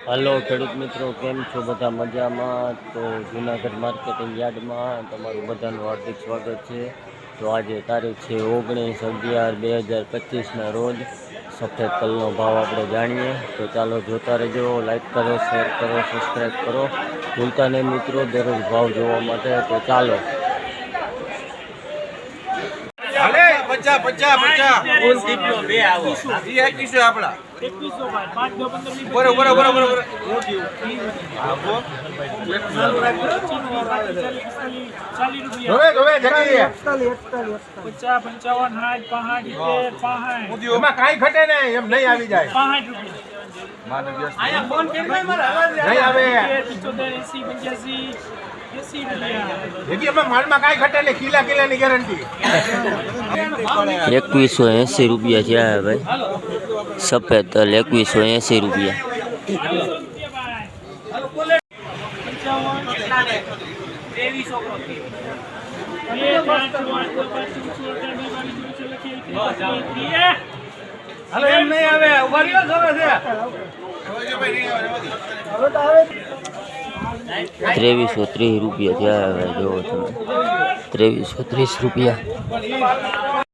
Hello ખેડૂત મિત્રો, કેમ છો? બધા મજામાં? તો જૂનાગઢ માર્કેટિંગ યાર્ડમાં તમારું બધાનું હાર્દિક સ્વાગત છે. તો આજે તારીખ છે 19/11/2025ના રોજ સફેદ તલનો ભાવ આપણે જાણીએ. તો ચાલો જોતા રહેજો. લાઈક કરો, શેર કરો, સબસ્ક્રાઈબ કરો. ભૂલતા નહીં મિત્રો દરરોજ ભાવ જોવા માટે. તો ચાલો. પચાસ પચાસ પચાસ બે આવો આપડા બરોબર બરોબર બરોબર કઈ ઘટે ને એમ નહીં આવી જાય માલમાં કઈ ઘટે ને કિલા કિલાની ગેરંટી 2180 રૂપિયા થયા ભાઈ. સફેદ તલ 2180 રૂપિયા. એમ નહીં આવે 2330 રૂપિયા થયા હવે. જોવો તમે 2330 રૂપિયા.